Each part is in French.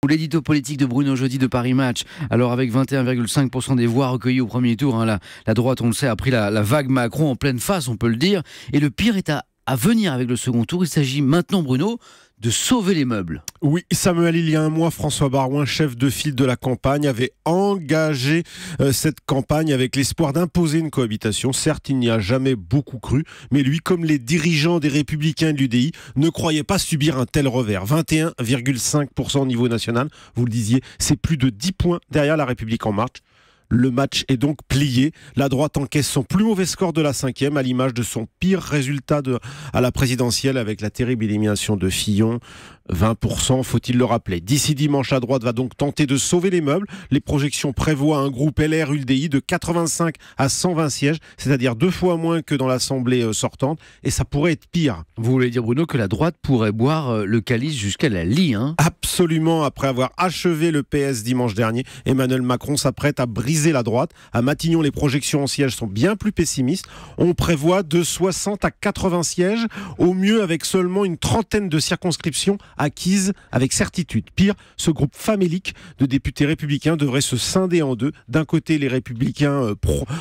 L'édito politique de Bruno Jeudi de Paris Match. Alors avec 21,5% des voix recueillies au premier tour, la droite, on le sait, a pris la vague Macron en pleine face, on peut le dire. Et le pire est à venir avec le second tour. Il s'agit maintenant, Bruno, de sauver les meubles. Oui, Samuel, il y a un mois, François Baroin, chef de file de la campagne, avait engagé cette campagne avec l'espoir d'imposer une cohabitation. Certes, il n'y a jamais beaucoup cru, mais lui, comme les dirigeants des Républicains et de l'UDI, ne croyait pas subir un tel revers. 21,5% au niveau national, vous le disiez, c'est plus de 10 points derrière La République En Marche. Le match est donc plié. La droite encaisse son plus mauvais score de la 5e, à l'image de son pire résultat à la présidentielle avec la terrible élimination de Fillon. 20%, faut-il le rappeler. D'ici dimanche, la droite va donc tenter de sauver les meubles. Les projections prévoient un groupe LR-ULDI de 85 à 120 sièges, c'est-à-dire 2 fois moins que dans l'Assemblée sortante. Et ça pourrait être pire. Vous voulez dire, Bruno, que la droite pourrait boire le calice jusqu'à la lie, hein ? Absolument. Après avoir achevé le PS dimanche dernier, Emmanuel Macron s'apprête à briser la droite. À Matignon, les projections en sièges sont bien plus pessimistes. On prévoit de 60 à 80 sièges, au mieux avec seulement une trentaine de circonscriptions acquises avec certitude. Pire, ce groupe famélique de députés républicains devrait se scinder en deux. D'un côté, les républicains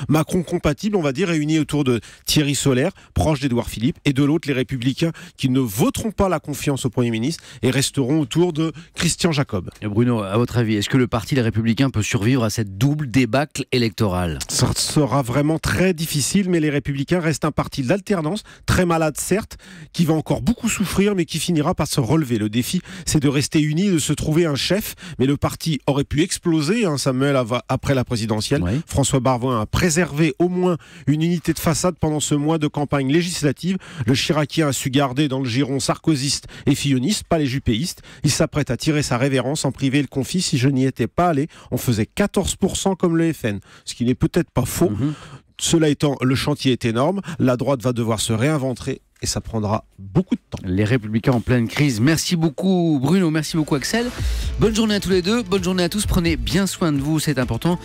Macron compatibles, on va dire, réunis autour de Thierry Solère, proche d'Édouard Philippe, et de l'autre, les républicains qui ne voteront pas la confiance au Premier ministre et resteront autour de Christian Jacob. Et Bruno, à votre avis, est-ce que le parti Les Républicains peut survivre à cette double débâcle électorale ? Ça sera vraiment très difficile, mais les Républicains restent un parti d'alternance, très malade certes, qui va encore beaucoup souffrir, mais qui finira par se relever. Le défi, c'est de rester unis, de se trouver un chef, mais le parti aurait pu exploser, Samuel, après la présidentielle. Oui. François Baroin a préservé au moins une unité de façade pendant ce mois de campagne législative. Le Chiracien a su garder dans le giron sarkozyste et filloniste, pas les juppéistes. Il s'apprête à tirer sa révérence en privé. Il confie: si je n'y étais pas allé, on faisait 14% comme le FN, ce qui n'est peut-être pas faux. Cela étant, le chantier est énorme. La droite va devoir se réinventer et ça prendra beaucoup de temps. Les Républicains en pleine crise. Merci beaucoup Bruno, merci beaucoup Axel. Bonne journée à tous les deux, bonne journée à tous. Prenez bien soin de vous, c'est important.